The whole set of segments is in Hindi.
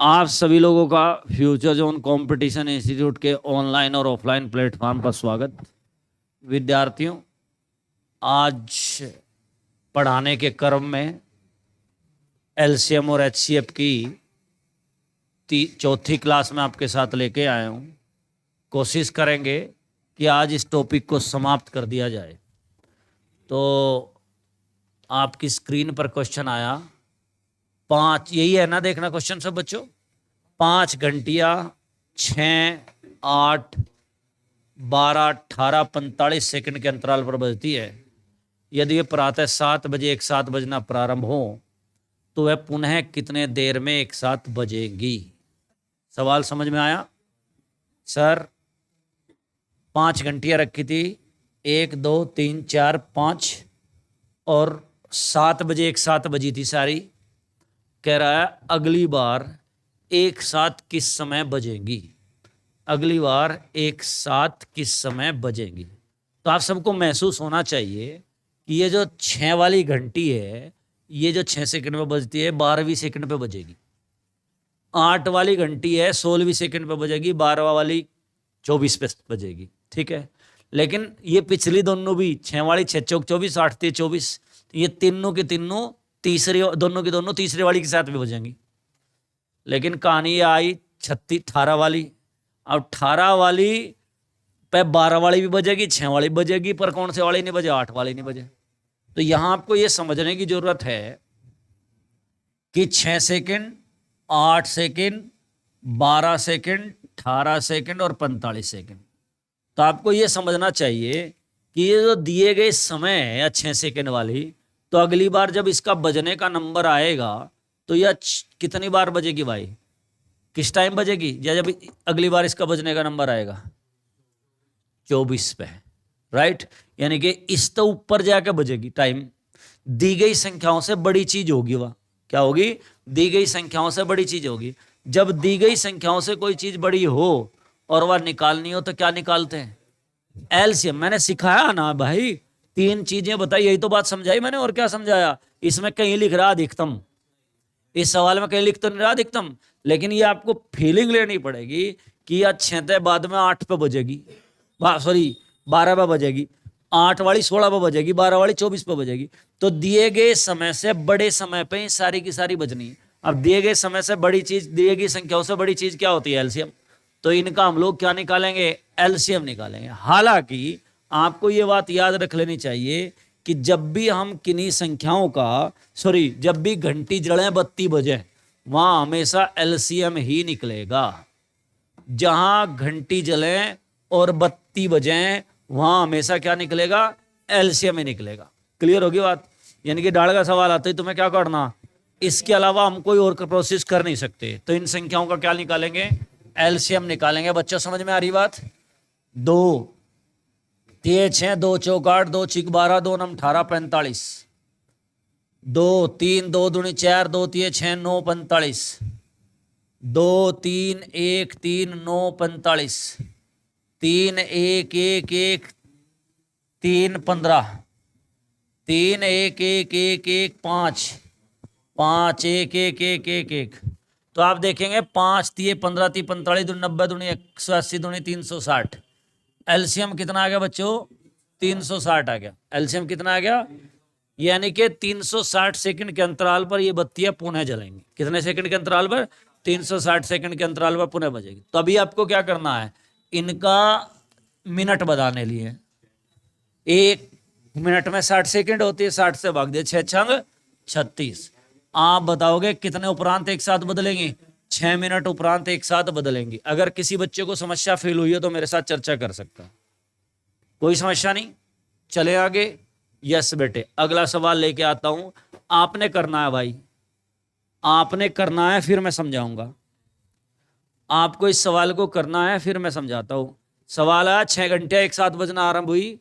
आप सभी लोगों का फ्यूचर जोन कंपटीशन इंस्टीट्यूट के ऑनलाइन और ऑफलाइन प्लेटफॉर्म पर स्वागत। विद्यार्थियों, आज पढ़ाने के क्रम में एलसीएम और एचसीएफ की चौथी क्लास में आपके साथ लेके आया हूँ। कोशिश करेंगे कि आज इस टॉपिक को समाप्त कर दिया जाए। तो आपकी स्क्रीन पर क्वेश्चन आया 5, यही है ना देखना क्वेश्चन सब बच्चों। 5 घंटिया 6, 8, 12, 18, 45 सेकंड के अंतराल पर बजती है। यदि ये प्रातः 7 बजे एक साथ बजना प्रारंभ हो तो वह पुनः कितने देर में एक साथ बजेगी? सवाल समझ में आया? सर 5 घंटियां रखी थी, 1, 2, 3, 4, 5 और 7 बजे एक साथ बजी थी सारी। कह रहा है अगली बार एक साथ किस समय बजेंगी? अगली बार एक साथ किस समय बजेंगी? तो आप सबको महसूस होना चाहिए कि ये जो 6 वाली घंटी है, ये जो 6 सेकंड में बजती है 12वीं सेकंड पे बजेगी। 8 वाली घंटी है 16वीं सेकंड पे बजेगी, 12वां वाली 24 पे बजेगी। ठीक है, लेकिन ये पिछली दोनों भी 6 वाली 6 चौक 24, 8 3 24, ये तीनों की तीनों तीसरी, दोनों की दोनों तीसरे वाली के साथ भी बजेंगी। लेकिन कहानी ये आई 18 वाली। अब 18 वाली पे 12 वाली भी बजेगी, 6 वाली बजेगी, पर कौन से वाली नहीं बजे? 8 वाली नहीं बजे। तो यहां आपको ये समझने की जरूरत है कि 6 सेकंड, 8 सेकंड, 12 सेकंड, 18 सेकंड और 45 सेकंड। तो आपको ये समझना चाहिए कि ये जो दिए गए समय है 6 सेकंड वाली, तो अगली बार जब इसका बजने का नंबर आएगा तो यह कितनी बार बजेगी भाई? किस टाइम बजेगी? या जब अगली बार इसका बजने का नंबर आएगा 24 पे, राइट? यानी कि इस तो ऊपर जाकर बजेगी टाइम। दी गई संख्याओं से बड़ी चीज होगी वह। क्या होगी? दी गई संख्याओं से बड़ी चीज होगी। जब दी गई संख्याओं से कोई चीज बड़ी हो और वह निकालनी हो तो क्या निकालते हैं? एलसीएम। मैंने सिखाया ना भाई, 3 चीजें बताई, यही तो बात समझाई मैंने। और क्या समझाया? इसमें कहीं लिख रहा अधिकतम, इस सवाल में कहीं लिख तो नहीं रहा अधिकतम, लेकिन ये आपको फीलिंग लेनी पड़ेगी कि यह 6 बाद में 8 पे बजेगी, सॉरी 12 पे बजेगी, 8 वाली 16 पे बजेगी, 12 वाली 24 पे बजेगी। तो दिए गए समय से बड़े समय पे ही सारी की सारी बजनी है। अब दिए गए समय से बड़ी चीज, दिए गई संख्याओं से बड़ी चीज क्या होती है? एलसीएम। तो इनका हम लोग क्या निकालेंगे? एलसीएम निकालेंगे। हालांकि आपको ये बात याद रख लेनी चाहिए कि जब भी हम किन्हीं संख्याओं का, सॉरी, जब भी घंटी जड़ें बत्ती बजे, वहां हमेशा एलसीएम ही निकलेगा। जहां घंटी जले और बत्ती बजे वहां हमेशा क्या निकलेगा? एलसीएम ही निकलेगा। क्लियर होगी बात? यानी कि डाल का सवाल आता है तुम्हें क्या करना, इसके अलावा हम कोई और प्रोसेस कर नहीं सकते। तो इन संख्याओं का क्या निकालेंगे? एलसीएम निकालेंगे। बच्चों समझ में आ रही बात? 2 3 6 2 चौक 8, 2 6 12, 2 9 18 45, 2 3 2 दूनी 4, 2 3 6 9 45, 2 3 1 3 9 45, 3 1 1 1 3 15, 3 1 1 1 1 5, 5 1 1 1 1 1। तो आप देखेंगे 5 3 15 3 45 दूनी 90 दूनी 180 दूनी 360। एलसीएम कितना आ गया बच्चों? 360 आ गया। एलसीएम कितना आ गया? यानी कि 360 सेकंड के अंतराल पर ये बत्तियां पुनः जलेंगी। कितने सेकंड के अंतराल पर? 360 सेकंड के अंतराल पर पुनः बजेगी। तो अभी आपको क्या करना है? इनका मिनट बताने लिए, 1 मिनट में 60 सेकंड होती है, 60 से भाग दिए 6 छंग 36। आप बताओगे कितने उपरांत एक साथ बदलेंगे? 6 मिनट उपरांत एक साथ बदलेंगी। अगर किसी बच्चे को समस्या फील हुई है तो मेरे साथ चर्चा कर सकता है। कोई समस्या नहीं, चले आगे। यस बेटे, अगला सवाल लेके आता हूं। आपने करना है भाई, आपने करना है, फिर मैं समझाऊंगा। आपको इस सवाल को करना है, फिर मैं समझाता हूं। सवाल है 6 घंटियां एक साथ बजना आरंभ हुई।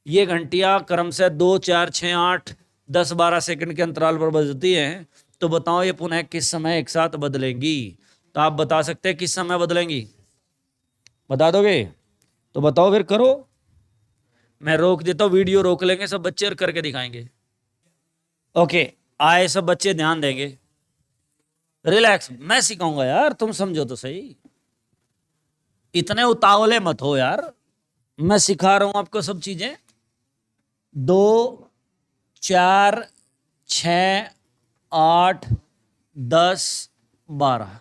ये घंटियां क्रम से 2 4 6 8 10 12 सेकंड के अंतराल पर बजती हैं। तो बताओ ये पुनः किस समय एक साथ बदलेंगी? तो आप बता सकते हैं किस समय बदलेंगी? बता दोगे? तो बताओ फिर करो। मैं रोक देता हूं, वीडियो रोक लेंगे सब बच्चे और करके दिखाएंगे। ओके, आए सब बच्चे ध्यान देंगे। रिलैक्स, मैं सिखाऊंगा यार, तुम समझो तो सही, इतने उतावले मत हो यार, मैं सिखा रहा हूं आपको सब चीजें। 2, 4, 6, 8, 10, 12।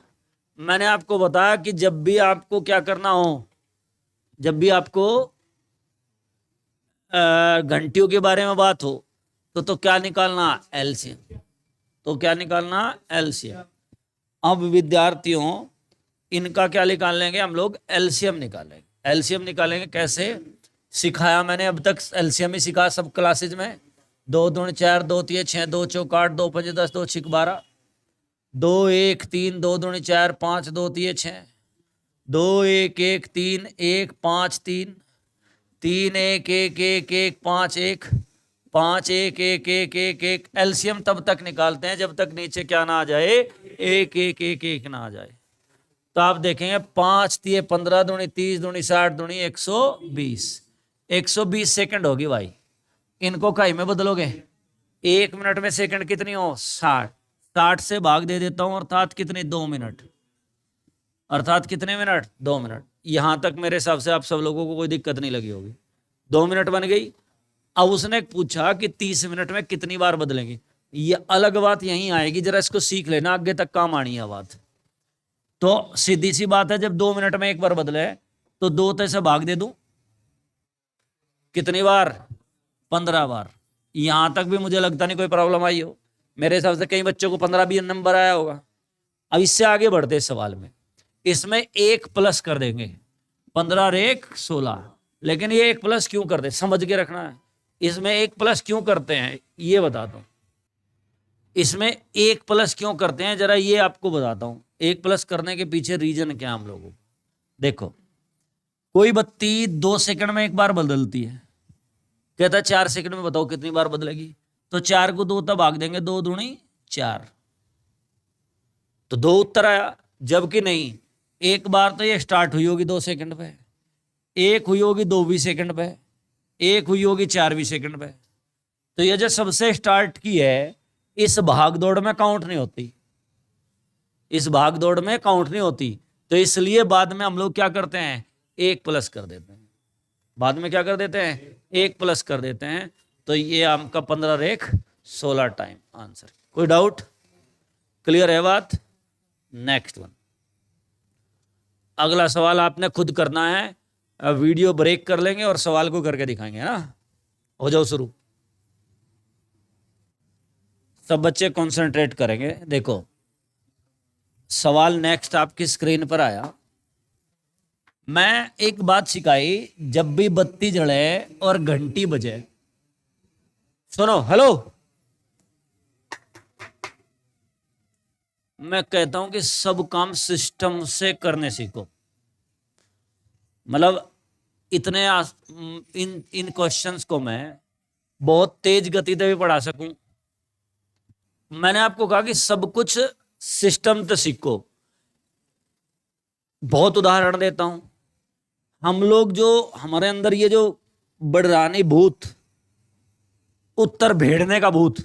मैंने आपको बताया कि जब भी आपको क्या करना हो, जब भी आपको घंटियों के बारे में बात हो, तो क्या निकालना, एलसीएम। तो क्या निकालना, एलसीएम। अब विद्यार्थियों, इनका क्या निकाल लेंगे हम लोग, एलसीएम निकालेंगे। एलसीएम निकालेंगे कैसे, सिखाया मैंने अब तक, एलसीएम ही सिखा सब क्लासेज में। 2 दूनी 4, 2 तिये 6, 2 चौक 8, 2 पंजे 10, 2 छिक 12, 2 1 3, 2 दूनी 4, 5, 2 तिये 6, 2 1 1 3, 1 5 3, 3 1 1 1 1 5 1, 5 1 1 1 1 1। एलसीएम तब तक निकालते हैं जब तक नीचे क्या ना आ जाए, 1 1 1 1 ना आ जाए। तो आप देखेंगे 5 तिये 15, दूनी 30, दूनी 60, दूनी 120, 120 सेकंड होगी भाई। इनको काई में बदलोगे, 1 मिनट में सेकंड कितनी हो, 60, 60 से भाग दे देता हूं, अर्थात कितने, 2 मिनट, अर्थात कितने मिनट, 2 मिनट। यहां तक मेरे हिसाब से आप सब लोगों को कोई दिक्कत नहीं लगी होगी, 2 मिनट बन गई। अब उसने पूछा कि 30 मिनट में कितनी बार बदलेंगे, ये अलग बात यहीं आएगी, जरा इसको सीख लेना, आगे तक काम आनी है बात। तो सीधी सी बात है, जब 2 मिनट में एक बार बदले तो 2 तो से भाग दे दूं, कितनी बार, 15 बार। यहां तक भी मुझे लगता नहीं कोई प्रॉब्लम आई हो, मेरे हिसाब से कई बच्चों को 15 भी नंबर आया होगा। अब इससे आगे बढ़ते इस सवाल में, इसमें 1 प्लस कर देंगे, 15 और 1 16। लेकिन ये 1 प्लस क्यों करते, समझ के रखना है, इसमें 1 प्लस क्यों करते हैं ये बताता हूं, इसमें 1 प्लस क्यों करते हैं जरा ये आपको बताता हूं। 1 प्लस करने के पीछे रीजन क्या हम लोगों को, देखो कोई बत्ती 2 सेकंड में एक बार बदलती है, कहता है 4 सेकंड में बताओ कितनी बार बदलेगी, तो 4 को 2 तब भाग देंगे, 2 दूनी 4, तो 2 उत्तर आया। जबकि नहीं, एक बार तो ये स्टार्ट हुई होगी 2 सेकंड पे, एक हुई होगी 2वीं सेकंड पे, एक हुई होगी 4वीं सेकंड पे। तो ये जो सबसे स्टार्ट की है, इस भाग दौड़ में काउंट नहीं होती, इस भाग दौड़ में काउंट नहीं होती। तो इसलिए बाद में हम लोग क्या करते हैं, 1 प्लस कर देते हैं, बाद में क्या कर देते हैं, 1 प्लस कर देते हैं। तो ये आपका 15 रेख 16 टाइम आंसर। कोई डाउट, क्लियर है बात। नेक्स्ट वन, अगला सवाल आपने खुद करना है, अब वीडियो ब्रेक कर लेंगे और सवाल को करके दिखाएंगे ना। हो जाओ शुरू, सब बच्चे कंसंट्रेट करेंगे। देखो सवाल नेक्स्ट आपकी स्क्रीन पर आया, मैं एक बात सिखाई, जब भी बत्ती जले और घंटी बजे, सुनो, हेलो, मैं कहता हूं कि सब काम सिस्टम से करने सीखो। मतलब इतने इन क्वेश्चंस को मैं बहुत तेज गति से भी पढ़ा सकूं। मैंने आपको कहा कि सब कुछ सिस्टम से सीखो। बहुत उदाहरण देता हूं, हम लोग जो हमारे अंदर ये जो बड़रानी भूत, उत्तर भेड़ने का भूत,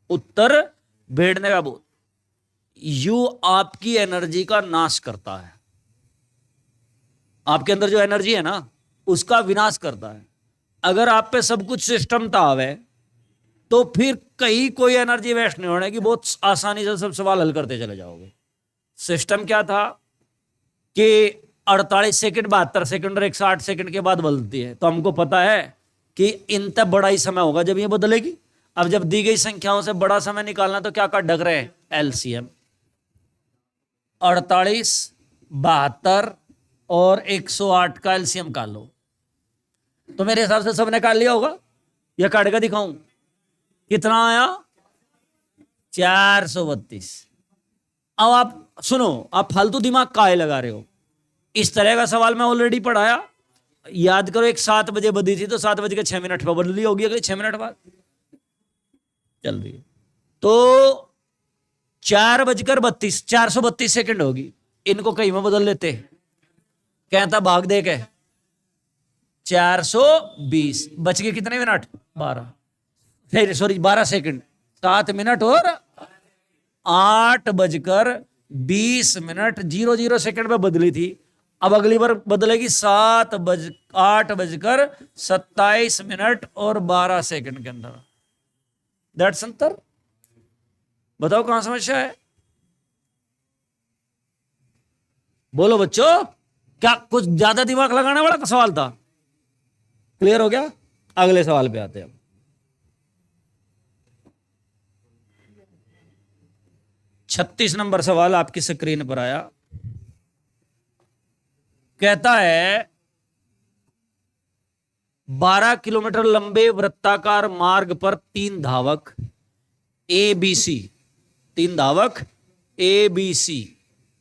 उत्तर भेड़ने का भूत, यू आपकी एनर्जी का नाश करता है, आपके अंदर जो एनर्जी है ना उसका विनाश करता है। अगर आप पे सब कुछ सिस्टम था आवे तो फिर कहीं कोई एनर्जी वेस्ट नहीं होने की, बहुत आसानी से सब सवाल हल करते चले जाओगे। सिस्टम क्या था कि 48 सेकंड 72 सेकंड और 108 सेकंड के बाद बदलती है, तो हमको पता है कि इन तक बड़ा ही समय होगा जब ये बदलेगी। अब जब दी गई संख्याओं से बड़ा समय निकालना तो क्या काट ढक रहे हैं, एलसीएम। 48, 72 और 108 का एलसीएम काट लो, तो मेरे हिसाब से सबने काट लिया होगा, या काट का दिखाऊं कितना आया, 432। अब आप सुनो, आप फालतू दिमाग काहे लगा रहे हो, इस तरह का सवाल मैं ऑलरेडी पढ़ाया, याद करो। एक 7 बजे बदी थी तो 7:06 पर बदली होगी, अगले 6 मिनट बाद चल रही है, तो 4:32, 432 सेकंड होगी। इनको कहीं में बदल लेते, कहता भाग दे के 420, बच गए कितने मिनट, 12, फिर सॉरी 12 सेकंड, 7 मिनट और 8:20 पे बदली थी, अब अगली बार बदलेगी 8:27 के अंदर। दैट्स अंतर। बताओ कहां समस्या है? बोलो बच्चों, क्या कुछ ज्यादा दिमाग लगाने वाला सवाल था? क्लियर हो गया? अगले सवाल पे आते हैं। 36 नंबर सवाल आपकी स्क्रीन पर आया। कहता है 12 किलोमीटर लंबे वृत्ताकार मार्ग पर तीन धावक ए बी सी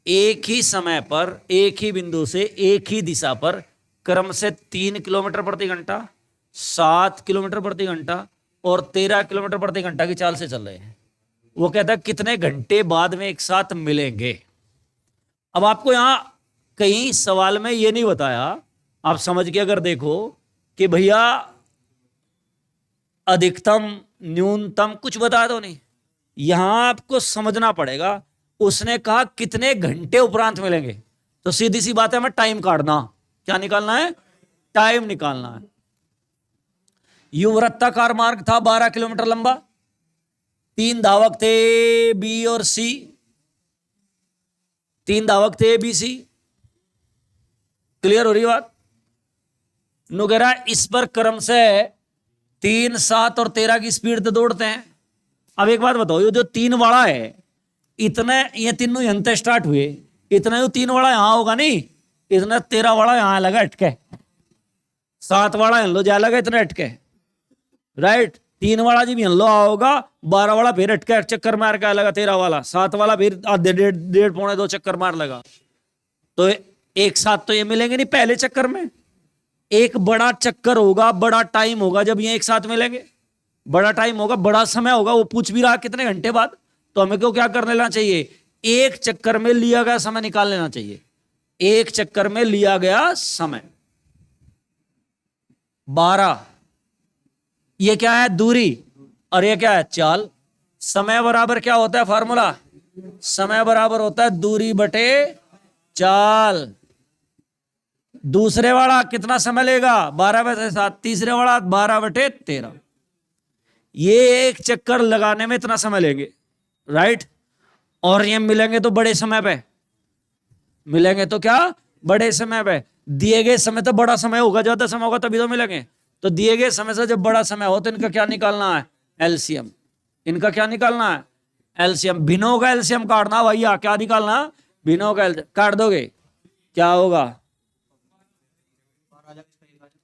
एक ही समय पर एक ही बिंदु से एक ही दिशा पर क्रम से 3 किलोमीटर प्रति घंटा, 7 किलोमीटर प्रति घंटा और 13 किलोमीटर प्रति घंटा की चाल से चल रहे हैं। वो कहता है कितने घंटे बाद में एक साथ मिलेंगे। अब आपको यहां कहीं सवाल में ये नहीं बताया, आप समझ के अगर देखो कि भैया अधिकतम न्यूनतम कुछ बता दो नहीं, यहां आपको समझना पड़ेगा। उसने कहा कितने घंटे उपरांत मिलेंगे, तो सीधी सी बात है हमें टाइम काटना। क्या निकालना है? टाइम निकालना है। यू वृत्ताकार मार्ग था 12 किलोमीटर लंबा, तीन धावक थे बी और सी, तीन धावक थे बी सी। क्लियर हो रही बात? नुगेरा इस पर क्रम से 3, 7 और 13 की स्पीड से दौड़ते हैं। अब एक बात बताओ, ये जो 3 वाला है, इतने ये तीनों यहां से स्टार्ट हुए, इतना जो 3 वाला यहां होगा नहीं, इतना 13 वाला यहां लगा अटके, 7 वाला इन लो जा लगा इतना अटके, राइट। 3 वाला जी भी इन लो होगा, 12 वाला फिर अटके चक्कर मार के लगा, 13 वाला, 7 वाला फिर आधे डेढ़ पौने 2 चक्कर मार लगा। तो एक साथ तो ये मिलेंगे नहीं पहले चक्कर में, एक बड़ा चक्कर होगा, बड़ा टाइम होगा जब ये एक साथ मिलेंगे, बड़ा टाइम होगा, बड़ा समय होगा। वो पूछ भी रहा कितने घंटे बाद, तो हमें क्यों क्या कर लेना चाहिए, एक चक्कर में लिया गया समय निकाल लेना चाहिए। एक चक्कर में लिया गया समय 12, ये क्या है दूरी, और ये क्या है चाल। समय बराबर क्या होता है फार्मूला, समय बराबर होता है दूरी बटे चाल। दूसरे वाला कितना समय लेगा 12/7, तीसरे वाला 12/13। ये एक चक्कर लगाने में इतना समय लेंगे, राइट। और ये मिलेंगे तो बड़े समय पे मिलेंगे, तो क्या बड़े समय पे। दिए गए समय तो बड़ा समय होगा, ज्यादा समय होगा तभी तो मिलेंगे। तो दिए गए समय से जब बड़ा समय हो तो इनका क्या निकालना है, एलसीएम। इनका क्या निकालना है, एलसीएम। भिन्नों का एलसीएम काटना भैया, क्या निकालना, भिन्नों का एलसीएम काट दोगे, क्या होगा,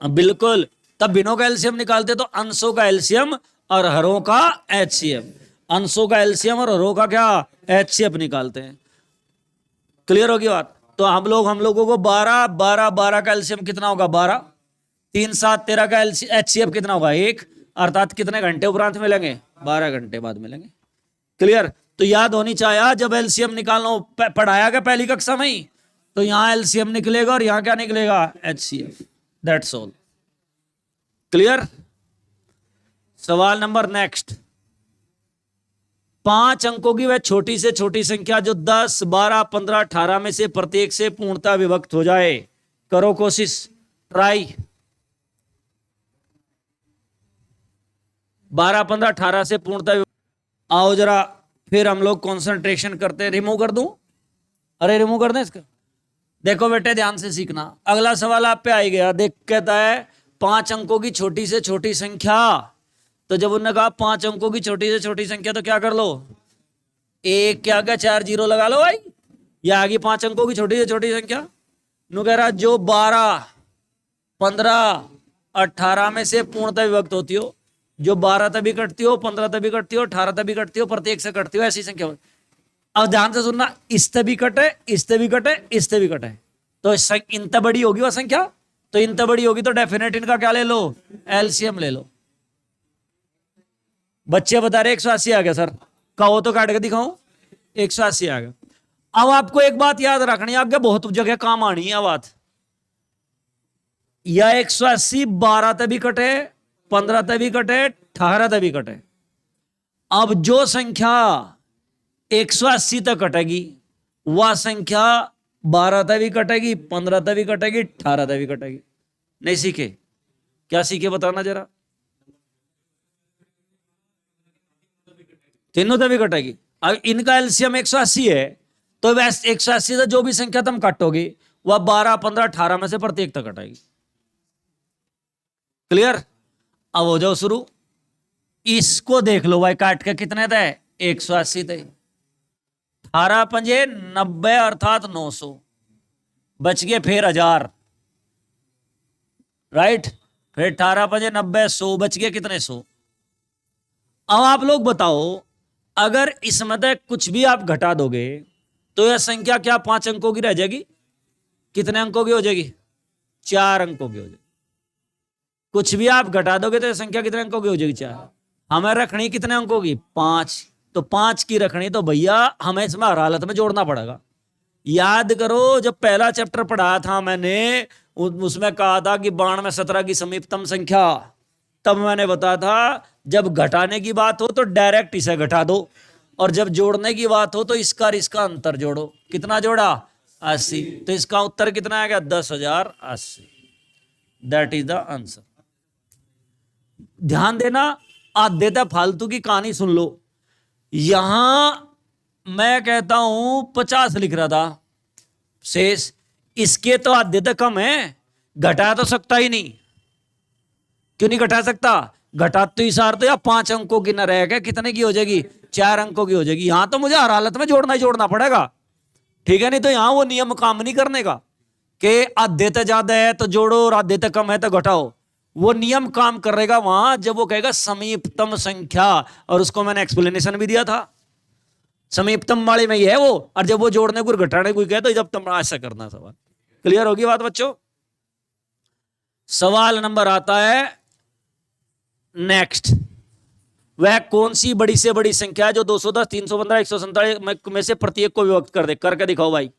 बिल्कुल। तब भिन्नों का एलसीएम निकालते तो अंशों का एलसीएम और हरों का एचसीएफ, अंशों का एलसीएम और हरों का क्या एचसीएफ निकालते हैं। क्लियर होगी बात? तो हम लोगों को 12 का एलसीएम कितना होगा 12, 3, 7, 13 का एचसीएफ कितना होगा 1, अर्थात कितने घंटे उपरांत मिलेंगे, 12 घंटे बाद मिलेंगे। क्लियर? तो याद होनी चाहिए जब एलसीएम निकालना पढ़ाया गया पहली कक्षा में ही, तो यहां एलसीएम निकलेगा और यहां क्या निकलेगा, एचसीएफ। That's all. क्लियर? सवाल नंबर नेक्स्ट। 5 अंकों की वह छोटी से छोटी संख्या जो 10, 12, 15, 18 में से प्रत्येक से पूर्णतः विभक्त हो जाए। करो कोशिश, ट्राई। 12, 15, 18 से पूर्णतः। आओ जरा फिर हम लोग कंसंट्रेशन करते हैं। रिमूव कर दूं? अरे रिमूव कर दें इसका। देखो बेटे ध्यान से सीखना। अगला सवाल आप पे आ ही गया। देख कहता है 5 अंकों की छोटी से छोटी संख्या। तो जब उन्होंने कहा 5 अंकों की छोटी से छोटी संख्या, तो क्या कर लो, एक क्या क्या 4 जीरो लगा लो भाई। यह आ गई 5 अंकों की छोटी से छोटी संख्या। नु कह रहा जो 12, 15, 18 में से पूर्णतः विभक्त होती हो, जो 12 तभी कटती हो, 15 तभी कटती हो, 18 तभी कटती हो, प्रत्येक से कटती हो, ऐसी संख्या। अब ध्यान से सुनना, इससे भी कटे, इससे भी कटे, इससे भी कटे, तो इनता बड़ी होगी वह संख्या। तो इनता बड़ी होगी तो डेफिनेट इनका क्या ले लो, एलसीएम ले लो। बच्चे बता रहे 180 आ गया सर, कहो तो काट के दिखाऊं, 180 आ गया। अब आपको एक बात याद रखनी है, आगे बहुत जगह काम आनी है बात। या 180 12 तभी कटे, 15 तभी कटे, 18 तभी कटे। अब जो संख्या 180 तक कटेगी, वह संख्या 12 तक भी कटेगी, 15 तक भी कटेगी, 18 तक भी कटेगी। नहीं सीखे? क्या सीखे बताना जरा। तीनों तक भी कटेगी। अब इनका एलसीएम 180 है, तो वैसे 180 से जो भी संख्या तुम काटोगे वह 12, 15, 18 में से प्रत्येक तक कटेगी। क्लियर? अब हो जाओ शुरू। इसको देख लो भाई, काट के कितने थे? 180 थे। 18 पंजे 90 अर्थात 900 बच गए, फिर 1000, राइट। फिर 18 पंजे 90, 100 बच गए, कितने? 100। अब आप लोग बताओ, अगर इसमें तक कुछ भी आप घटा दोगे तो यह संख्या क्या 5 अंकों की रह जाएगी? कितने अंकों की हो जाएगी? 4 अंकों की हो जाएगी। कुछ भी आप घटा दोगे तो यह संख्या कितने अंकों की हो जाएगी? 4। हमें रखनी कितने अंकों की? 5। तो 5 की रखनी, तो भैया हमें इसमें हर हालत में जोड़ना पड़ेगा। याद करो, जब पहला चैप्टर पढ़ाया था मैंने, उसमें कहा था कि 92 में 17 की समीपतम संख्या, तब मैंने बताया था जब घटाने की बात हो तो डायरेक्ट इसे घटा दो, और जब जोड़ने की बात हो तो इसका और इसका अंतर जोड़ो। कितना जोड़ा? 80। तो इसका उत्तर कितना आएगा? 10,080। That is the answer. ध्यान देना, आधे फालतू की कहानी सुन लो। यहां मैं कहता हूं 50 लिख रहा था शेष, इसके तो आधे तक कम है, घटा तो सकता ही नहीं। क्यों नहीं घटा सकता? घटा तो इशार तो या 5 अंकों की न रह गया, कितने की हो जाएगी? 4 अंकों की हो जाएगी। यहां तो मुझे हर हालत में जोड़ना ही जोड़ना पड़ेगा, ठीक है? नहीं तो यहां वो नियम काम नहीं करने का कि आधे तक ज्यादा है तो जोड़ो और आधे तक कम है तो घटाओ। वो नियम काम करेगा वहां जब वो कहेगा समीपतम संख्या, और उसको मैंने एक्सप्लेनेशन भी दिया था। समीपतम वाले में ही है वो, और जब वो जोड़ने को घटाने को कहे तो जब तुम ऐसा करना। सवाल क्लियर होगी बात बच्चों? सवाल नंबर आता है नेक्स्ट। वह कौन सी बड़ी से बड़ी संख्या है जो 210, 315, 147 में से प्रत्येक को विभक्त कर दे? करके दिखाओ भाई।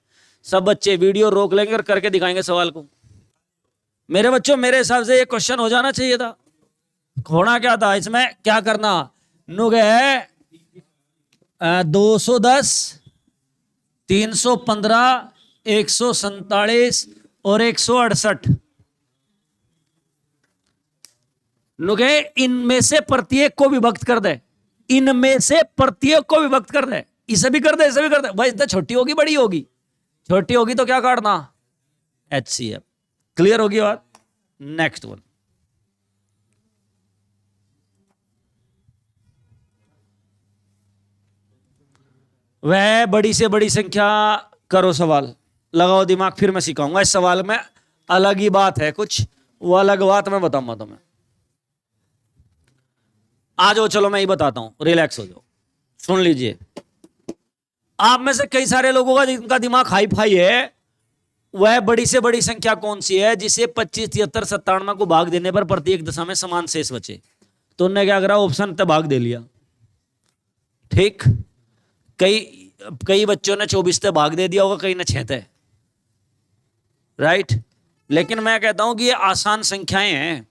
सब बच्चे वीडियो रोक लेंगे और करके दिखाएंगे सवाल को। मेरे बच्चों, मेरे हिसाब से ये क्वेश्चन हो जाना चाहिए था। होना क्या था इसमें? क्या करना? नुग है 210, 315, 147 और 168। नुगे इनमें से प्रत्येक को विभक्त कर दे। इनमें से प्रत्येक को विभक्त कर दे। इसे भी कर दे, इसे भी कर दे। भाई इतना छोटी होगी बड़ी होगी? छोटी होगी तो क्या काटना? HCF। क्लियर होगी बात? Next one. वह बड़ी से बड़ी संख्या, करो सवाल, लगाओ दिमाग, फिर मैं सिखाऊंगा। इस सवाल में अलग ही बात है कुछ, वो अलग बात मैं बताऊंगा तुम्हें। आ जाओ, चलो मैं ही बताता हूं, रिलैक्स हो जाओ, सुन लीजिए। आप में से कई सारे लोगों का जिनका दिमाग हाई फाई है, वह बड़ी से बड़ी संख्या कौन सी है जिसे 25, 73, 97 को भाग देने पर प्रत्येक दशा में समान शेष बचे? तो उन्होंने क्या करा? ऑप्शन तक भाग दे लिया। ठीक, कई बच्चों ने 24 से भाग दे दिया होगा, कई ने 6 से, राइट। लेकिन मैं कहता हूं कि ये आसान संख्याएं हैं,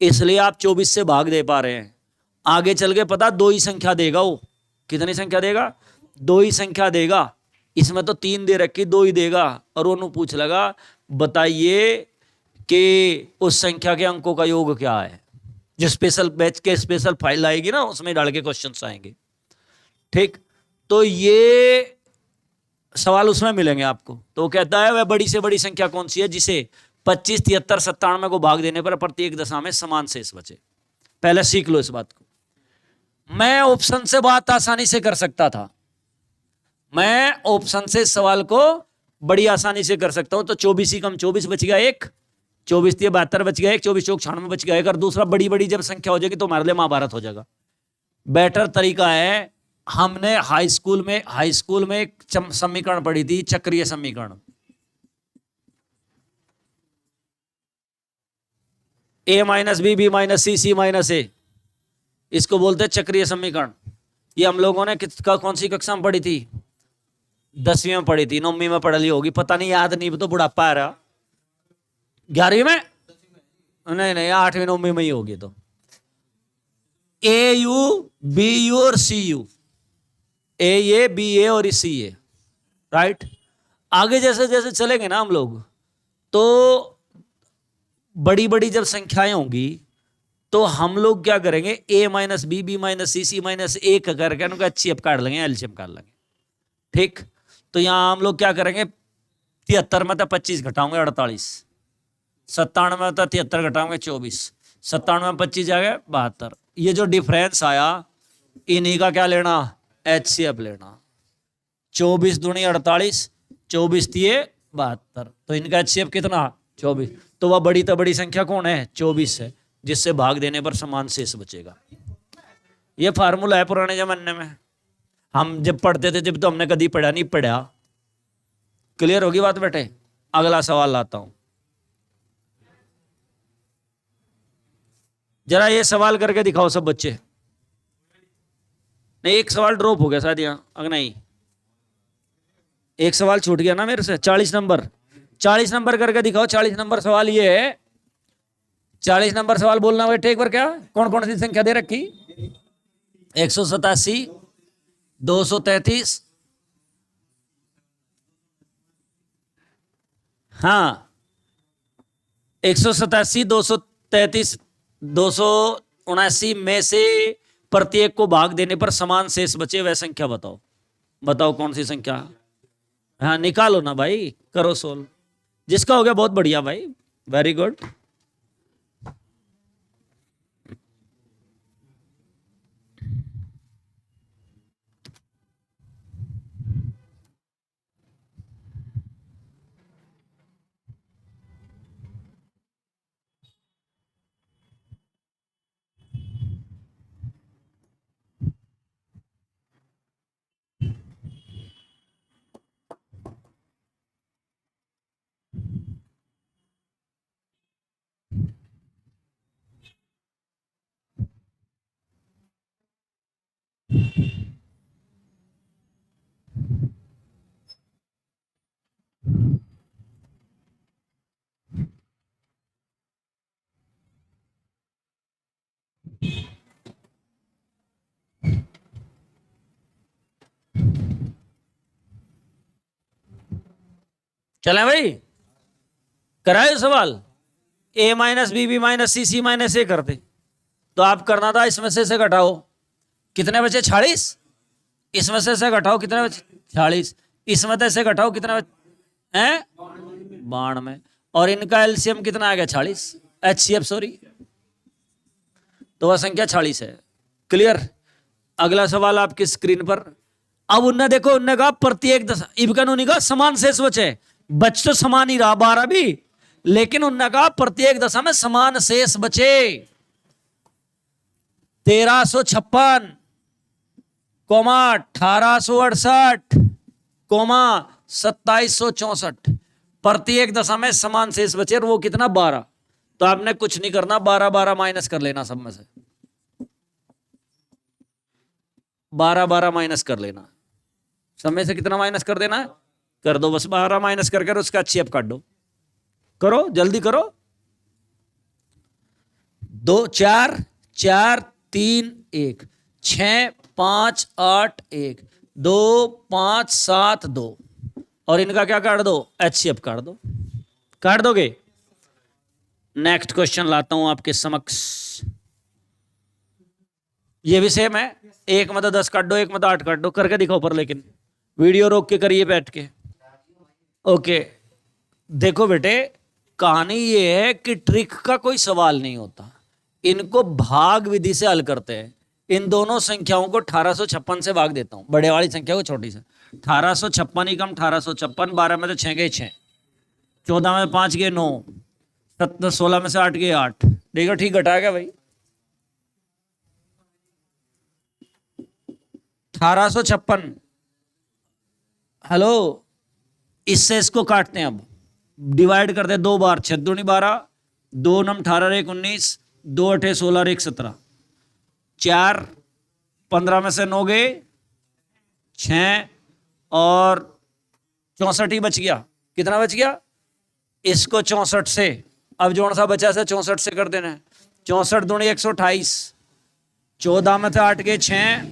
इसलिए आप 24 से भाग दे पा रहे हैं। आगे चल के पता 2 ही संख्या देगा वो। कितनी संख्या देगा? 2 ही संख्या देगा। इसमें तो 3 दे रखी, 2 ही देगा। और वो पूछ लगा बताइए कि उस संख्या के अंकों का योग क्या है। जो स्पेशल बैच के स्पेशल फाइल आएगी ना, उसमें डाल के क्वेश्चंस आएंगे। ठीक, तो ये सवाल उसमें मिलेंगे आपको। तो वो कहता है वह बड़ी से बड़ी संख्या कौन सी है जिसे 25, 73, 97 को भाग देने पर प्रत्येक दशा में समान शेष बचे? पहले सीख लो इस बात को। मैं ऑप्शन से बात आसानी से कर सकता था, मैं ऑप्शन से सवाल को बड़ी आसानी से कर सकता हूं। तो 24 ही कम 24 बच गया एक, 24 3 72 बच गया एक, 24 चौक 96 बच गया एक। और दूसरा बड़ी बड़ी जब संख्या हो जाएगी तो हमारे लिए महाभारत हो जाएगा। बेटर तरीका है, हमने हाई स्कूल में एक समीकरण पढ़ी थी, चक्रीय समीकरण। A minus B, B minus C, C minus A, इसको बोलते हैं चक्रीय समीकरण। ये हम लोगों ने कौन सी कक्षा में पढ़ी थी? 10वीं में पढ़ी थी, 9वीं में पढ़ ली होगी, पता नहीं, याद नहीं, तो बुढ़ापा आ रहा। 11वीं में? नहीं 8वीं 9वीं में ही होगी। तो AU, BU और CU, ए बी ए और सी ए, राइट। आगे जैसे जैसे चलेंगे ना हम लोग, तो बड़ी बड़ी जब संख्याएं होंगी तो हम लोग क्या करेंगे, ए माइनस बी माइनस सी माइनस ए करके उनका HCF काट लेंगे, एलसीएम काट लेंगे, ठीक। तो यहां हम लोग क्या करेंगे, 73 में तो 25 घटाओगे 48, 97 में तो 73 घटाओगे 24, 97 में 25 जाएगा 72। ये जो डिफरेंस आया इन्हीं का क्या लेना, HCF लेना। 24 दूनी 48, 24 तिये 72, तो इनका HCF कितना 24। तो वह बड़ी तो बड़ी संख्या कौन है, 24 है, जिससे भाग देने पर समान शेष बचेगा। ये फार्मूला है पुराने जमाने में, हम जब पढ़ते थे, जब तो हमने कभी पढ़ा नहीं पढ़ा। क्लियर होगी बात बेटे। अगला सवाल लाता हूं, जरा ये सवाल करके दिखाओ सब बच्चे। नहीं, एक सवाल ड्रॉप हो गया शायद यहाँ, अगर नहीं एक सवाल छूट गया ना मेरे से। 40 नंबर, 40 नंबर करके दिखाओ। 40 नंबर सवाल ये है, 40 नंबर सवाल बोलना बेटे एक बार। क्या कौन कौन सी संख्या दे रखी, 187, 233, हाँ 187, 233, 279 में से प्रत्येक को भाग देने पर समान शेष बचे, वह संख्या बताओ। बताओ कौन सी संख्या। हाँ निकालो ना भाई, करो सोल्व। जिसका हो गया बहुत बढ़िया भाई, वेरी गुड। चले भाई, कराए सवाल। ए माइनस बी माइनस सी माइनस ए करते तो आप करना था, इसमें से घटाओ कितने बचे 46, इसमें से घटाओ कितने बचे 46, इसमें से घटाओ कितने बचे हैं 92, और इनका एलसीएम कितना आ गया 40, HCF सॉरी, तो वह संख्या 40 है। क्लियर। अगला सवाल आपकी स्क्रीन पर। अब उनने देखो, उनने कहा प्रत्येक दशा, इबकन उन्हीं का समान शेष बचे, बच तो समान ही रहा 12 भी, लेकिन उनने कहा प्रत्येक दशा में समान शेष बचे। 1356, 1868, 2764, प्रत्येक दशा में समान शेष बचे, और वो कितना 12। तो आपने कुछ नहीं करना, 12 12 माइनस कर लेना, सब में से 12 12 माइनस कर लेना, सब में से कितना माइनस कर देना है, कर दो बस 12 माइनस करके उसका HCF काट दो। करो जल्दी करो। 2 4 4 3 1 6 5 8 1 2 5 7 2, और इनका क्या काट दो, HCF काट दो। काट दोगे। नेक्स्ट क्वेश्चन लाता हूं आपके समक्ष। ये भी सेम है, एक में तो 10 काट दो, एक में तो 8 काट दो, करके दिखाओ पर, लेकिन वीडियो रोक के करिए बैठ के। ओके देखो बेटे, कहानी ये है कि ट्रिक का कोई सवाल नहीं होता, इनको भाग विधि से हल करते हैं। इन दोनों संख्याओं को 1856 से भाग देता हूं, बड़े वाली संख्या को छोटी से। 1856 ही कम 1856, 12 में तो 6 गए 6, 14 में 5 गए 9, 16 में से 8 गए 8। देखो ठीक घटाया क्या भाई, 1856। हेलो, इससे इसको काटते हैं, अब डिवाइड करते हैं 2 बार, 6 दूनी 12, 2 नम 18 1 19, 2 8 16 1 17, 4 15 में से 9 गए 6, और 64 ही बच गया। कितना बच गया, इसको 64 से, अब जोड़ सा बचा से 64 से कर देना है। 64 दूनी 128, 14 में से 8 गए 6,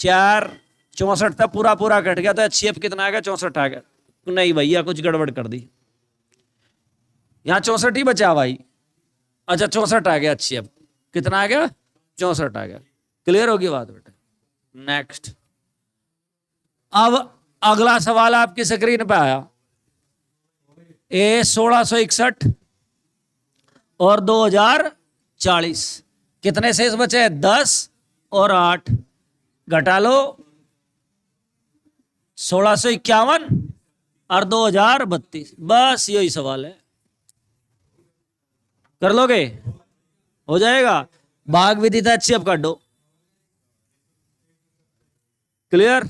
4 64 था, पूरा पूरा कट गया तो HCF कितना आ गया? 64 आ गया। नहीं भैया कुछ गड़बड़ कर दी, यहां 64 ही बचा भाई। अच्छा 64 आ गया HCF, कितना आ गया? 64 आ गया। क्लियर होगी बात बेटा? नेक्स्ट। अब अगला सवाल आपकी स्क्रीन पे आया, ए 1661 और 2040 कितने शेष बचे? 10 और 8 घटा लो, 1651 और 2032। बस यही सवाल है, कर लोगे? हो जाएगा। भाग विधि था, HCF काटो। क्लियर?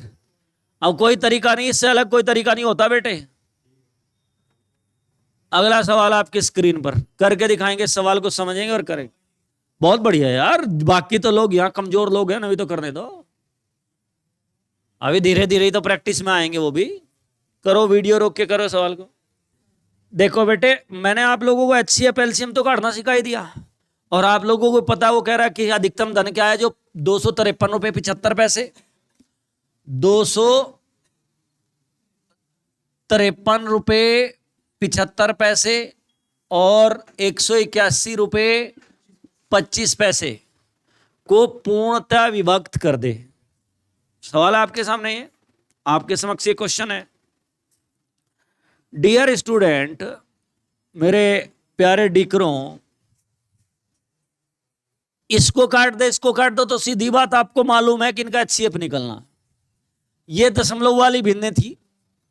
अब कोई तरीका नहीं, इससे अलग कोई तरीका नहीं होता बेटे। अगला सवाल आपकी स्क्रीन पर करके दिखाएंगे, सवाल को समझेंगे और करेंगे। बहुत बढ़िया यार, बाकी तो लोग यहाँ कमजोर लोग हैं, अभी तो करने दो, अभी धीरे धीरे ही तो प्रैक्टिस में आएंगे वो भी। करो, वीडियो रोक के करो सवाल को। देखो बेटे, मैंने आप लोगों को HCF LCM तो काटना सिखा ही दिया, और आप लोगों को पता वो कह रहा है कि अधिकतम धन क्या है, जो 253 रुपए 75 पैसे, 253 रुपए 75 पैसे और 181 रुपए 25 पैसे को पूर्णतः विभक्त कर दे। सवाल आपके सामने है, आपके समक्ष ये क्वेश्चन है। डियर स्टूडेंट, मेरे प्यारे डिकरों, इसको काट दे, इसको काट दो तो सीधी बात आपको मालूम है कि इनका HCF निकलना। ये दशमलव वाली भिन्नें थी,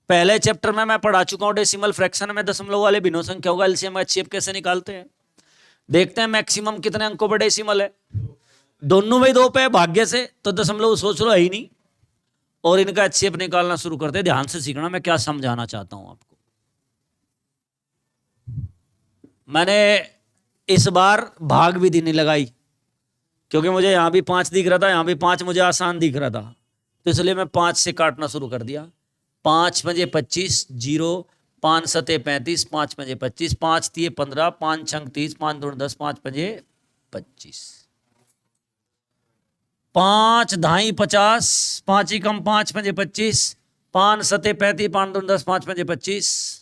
पहले चैप्टर में मैं पढ़ा चुका हूं। डेसिमल फ्रैक्शन में दशमलव वाले भिन्नों संख्याओं का LCM HCF कैसे निकालते हैं। देखते हैं मैक्सिमम कितने अंकों पर डेसिमल है। दोनों में 2 पे भाग्य से, तो दशमलव सोच लो है ही नहीं, और इनका HCF निकालना शुरू करते हैं। ध्यान से सीखना मैं क्या समझाना चाहता हूं आपको। मैंने इस बार भाग विधि नहीं लगाई, क्योंकि मुझे यहां भी 5 दिख रहा था, यहां भी 5 मुझे आसान दिख रहा था, तो इसलिए मैं 5 से काटना शुरू कर दिया। 5 पंजे 25, 0, 5 सते 35, 5 पंजे 25, 5 तिये 15, 5 छंग 30, 5 दूनी 10, 5 पंजे 25, 5 धाई 50, 5 ही कम 5 पंजे 25, 5 सते 35, 5 दूनी 10, 5 पंजे 25,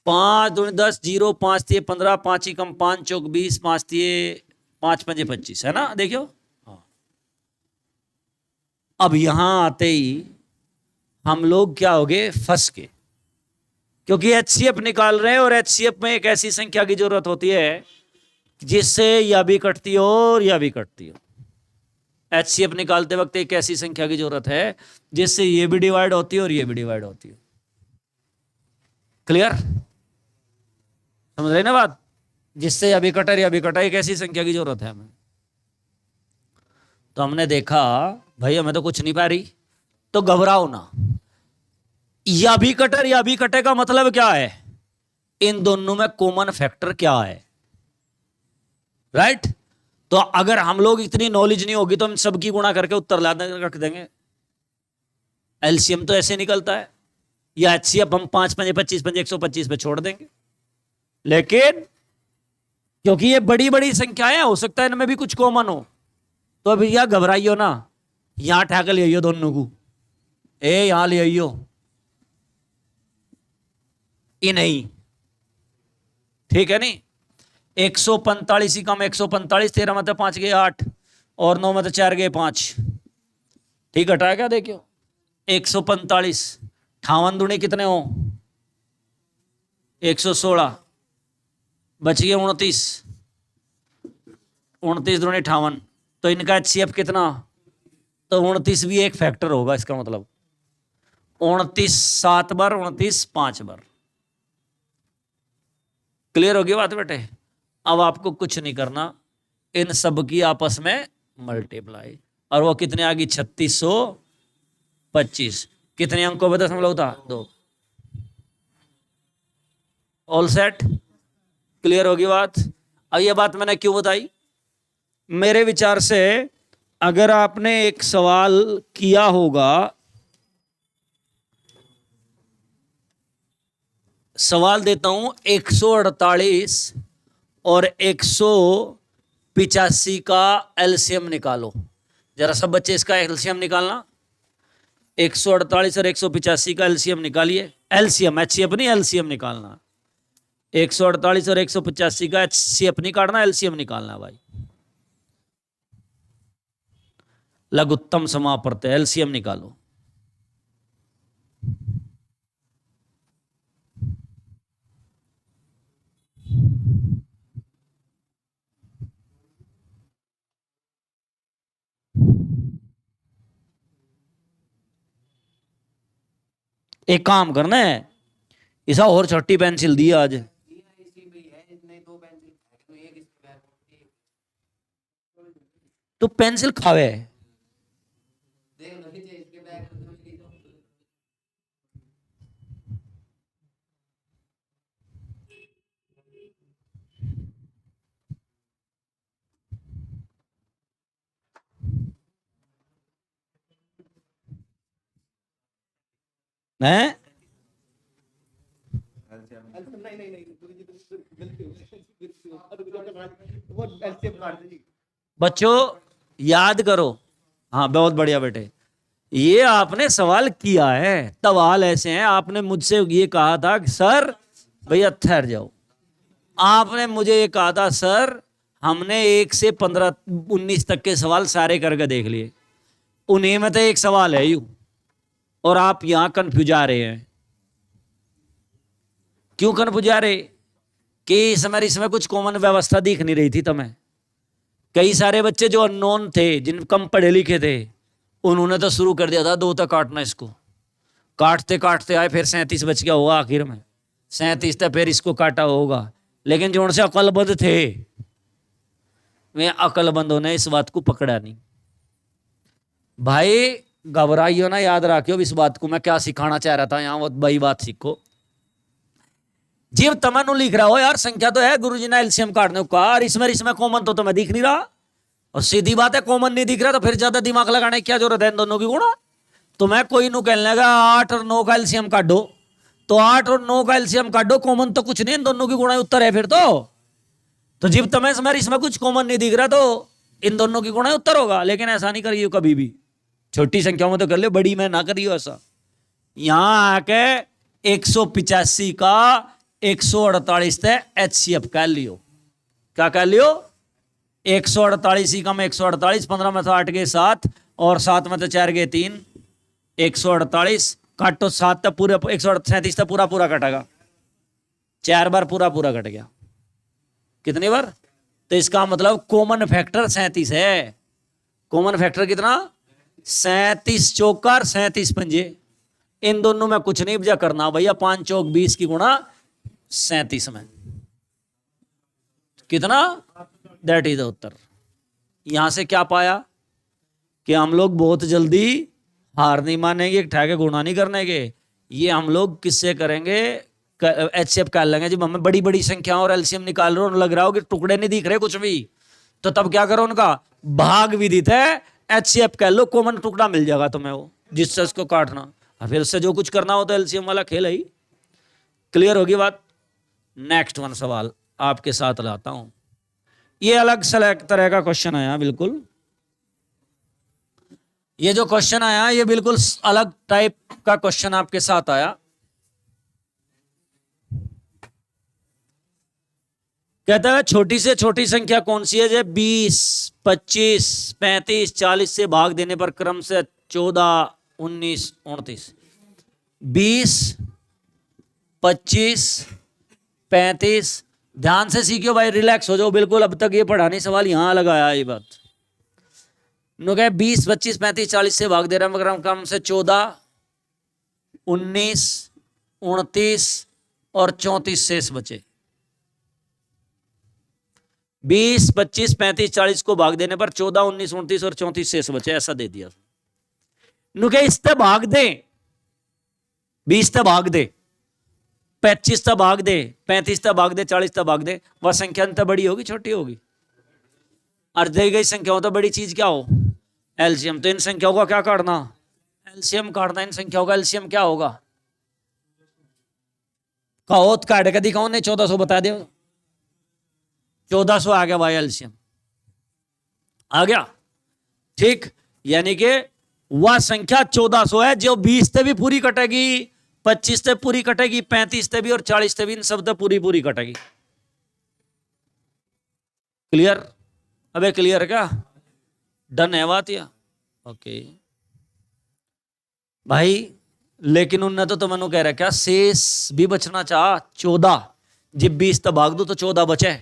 5 दूनी 10, 0, 5 तिये 15, 5 ही कम 5 चौक 20, 5 तिये 5 पंजे 25, है ना? देखियो। हाँ। अब यहां आते ही हम लोग क्या हो गए? फंस के, क्योंकि HCF निकाल रहे हैं, और HCF में एक ऐसी संख्या की जरूरत होती है जिससे यह भी कटती हो और यह भी कटती हो। HCF निकालते वक्त एक ऐसी संख्या की जरूरत है जिससे ये भी डिवाइड होती है और ये भी डिवाइड होती है। क्लियर? समझ रहे ना बात? जिससे यह भी कटर या भी कटा, एक ऐसी संख्या की जरूरत है हमें। तो हमने देखा भाई हमें तो कुछ नहीं पा रही, तो घबराओ ना। या भी कटर या भी कटे का मतलब क्या है? इन दोनों में कॉमन फैक्टर क्या है? राइट? तो अगर हम लोग इतनी नॉलेज नहीं होगी तो हम सबकी गुणा करके उत्तर ला रख देंगे। LCM तो ऐसे निकलता है, या HCF हम 5 पंजे 25 पंजे 125 पे छोड़ देंगे। लेकिन क्योंकि ये बड़ी बड़ी संख्याएं, हो सकता है इनमें भी कुछ कॉमन हो, तो अभी यह घबराइयो ना, यहां ठेका ले आइयो दोनों को, यहां ले आइयो, ये नहीं, ठीक है नहीं? 145 ही कम 145, 13 में 5 गए 8, और 9 में 4 गए 5, ठीक हटाया क्या? देखियो 145, 58 दूनी कितने हो? 116, बच गए 29, 29 दूनी 58, तो इनका HCF कितना? तो 29 भी एक फैक्टर होगा, इसका मतलब 29 7 बार, 29 5 बार। क्लियर होगी बात बेटे? अब आपको कुछ नहीं करना, इन सब की आपस में मल्टीप्लाई, और वो कितने आ गई? 3625। कितने अंकों में दशमलव था? 2। All set? क्लियर होगी बात? अब ये बात मैंने क्यों बताई? मेरे विचार से अगर आपने एक सवाल किया होगा, सवाल देता हूं 148 और 185 का LCM निकालो। जरा सब बच्चे इसका LCM निकालना। 148 और 185 का एलसीएम निकालिए। एलसीएम, एचसीएफ नहीं, एलसीएम निकालना। 148 और 185 का एचसीएफ नहीं काटना, एलसीएम निकालना भाई। लघुत्तम समापवर्त, एलसीएम निकालो। एक काम करना है, इसा और छोटी पेंसिल दी आज। तो पेंसिल खावे हैं? बच्चों याद करो। हाँ बहुत बढ़िया बेटे, ये आपने सवाल किया है। सवाल ऐसे हैं, आपने मुझसे ये कहा था कि सर भैया ठहर जाओ, आपने मुझे ये कहा था सर हमने 1 से 15 19 तक के सवाल सारे करके देख लिए, उन्हीं में तो एक सवाल है यू, और आप यहां कंफ्यूज आ रहे हैं। क्यों कंफ्यूज आ रहे? कि इसमें कुछ कॉमन व्यवस्था दिख नहीं रही थी तुम्हें। कई सारे बच्चे जो अननोन थे, जिन कम पढ़े लिखे थे, उन्होंने तो शुरू कर दिया था 2 तक काटना। इसको काटते काटते आए, फिर 37 बच गया होगा आखिर में, 37 तक फिर इसको काटा होगा। लेकिन जो उनसे अकलबंद थे, वे अकलबंदों ने इस बात को पकड़ा नहीं। भाई घबराइयो ना, याद रखियो इस बात को। मैं क्या सिखाना चाह रहा था यहाँ, वो बड़ी बात सीखो। जीव तमनु लिख रहा हो यार, संख्या तो है, गुरुजी ने एलसीएम काटने को कहा, इसमें कॉमन तो तुम्हें दिख नहीं रहा। और सीधी बात है, कॉमन नहीं दिख रहा तो फिर ज्यादा दिमाग लगाने की क्या जरूरत है इन दोनों की गुणा। तो मैं कोई नु कहने लगा 8 और 9 का एलसीएम काटो, तो 8 और 9 का एलसीएम काटो, कॉमन तो कुछ नहीं, इन दोनों की गुणा उत्तर है फिर तो जीव तमें इसमें कुछ कॉमन नहीं दिख रहा तो इन दोनों की गुणा उत्तर होगा। लेकिन ऐसा नहीं करिए कभी भी, छोटी संख्याओं में तो कर लियो, बड़ी में ना करियो ऐसा। यहां आके 185 का 148 थे एचसीएफ कह लियो। क्या कह लियो? 148 ही कम 148, 15 में तो 8 के 7 और 7 में तो 4 के 3, 148 काटो 7 तक पूरे 137 तक पूरा पूरा कटेगा, 4 बार पूरा पूरा कट गया। कितनी बार? तो इसका मतलब कॉमन फैक्टर 37 है। कॉमन फैक्टर कितना? 37 चौकार 37 पंजे। इन दोनों में कुछ नहीं बजा करना भैया, 5 चौक 20 की गुणा 37 में कितना, दैट इज द उत्तर। यहां से क्या पाया कि हम लोग बहुत जल्दी हार नहीं मानेंगे, ठाके गुणा नहीं करने के। ये हम लोग किससे करेंगे? एचसीएफ कर लेंगे। जब हमें बड़ी बड़ी संख्या और एलसीएम निकाल रहे हो, लग रहा हो कि टुकड़े नहीं दिख रहे कुछ भी, तो तब क्या करो, उनका भाग विदित है, एचसीएफ कह लो, कॉमन टुकड़ा मिल जाएगा तुम्हें वो, जिससे उसको काटना, फिर उससे जो कुछ करना हो तो एलसीएम वाला खेल है। क्लियर होगी बात? नेक्स्ट वन सवाल आपके साथ लाता हूं। ये अलग तरह का क्वेश्चन आया, बिल्कुल ये जो क्वेश्चन आया ये बिल्कुल अलग टाइप का क्वेश्चन आपके साथ आया। कहता है छोटी से छोटी संख्या कौन सी है? 20, 25, 35, 40 से भाग देने पर क्रम से 14, 19, 29। 20, 25, 35, ध्यान से सीखियो भाई, रिलैक्स हो जाओ बिल्कुल। अब तक ये पढ़ाने सवाल यहां लगाया ये बात। 20, 25, 35, 40 से भाग दे रहा मगर क्रम से 14, 19, 29 और 34 शेष बचे। 20, 25, 35, 40 को भाग देने पर 14, 19, 29 और 34 शेष बचे, ऐसा दे दिया। नुके इस तक भाग दे, 20 तक भाग दे, 25 तक भाग दे, 35 तक भाग दे, 40 तक भाग दे, वह संख्या अंत बड़ी होगी छोटी होगी? और दी गई संख्याओं तो बड़ी चीज क्या हो? एलसीएम। तो इन संख्याओं का क्या काटना? एलसीएम काटना। इन संख्याओं का एलसीएम क्या होगा? कहो काट के दिखाओ, ने 1400 बता दे। 1400 आ गया भाई, एलसीएम आ गया। ठीक, यानी कि वह संख्या 1400 है जो 20 से भी पूरी कटेगी, 25 से पूरी कटेगी, 35 से भी और 40 से भी, इन सब से पूरी पूरी कटेगी। क्लियर? अबे क्लियर क्या? डन है बात या? ओके भाई, लेकिन उनने तो मैंने कह रहा क्या शेष भी बचना चाह 14, जब 20 तक भाग दू तो 14 बचे,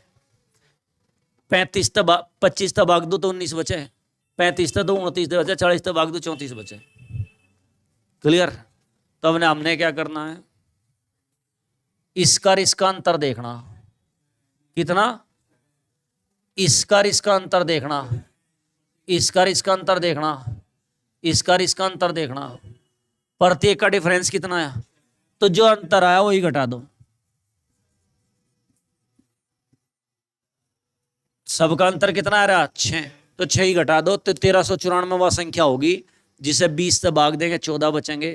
25 तक भाग दू तो 19 बचे, 35 तक तो 29 बचे, 40 तक भाग दू 34 बचे। क्लियर? तो हमने क्या करना है, इसका और इसका अंतर देखना। कितना? इसका और इसका अंतर देखना, इसका और इसका अंतर देखना, इसका और इसका अंतर देखना, प्रत्येक का डिफरेंस कितना है, तो जो अंतर आया वही घटा दो। सबका अंतर कितना आ रहा? 6, तो 6 ही घटा दो, तो 1394 वह संख्या होगी जिसे 20 से भाग देंगे 14 बचेंगे,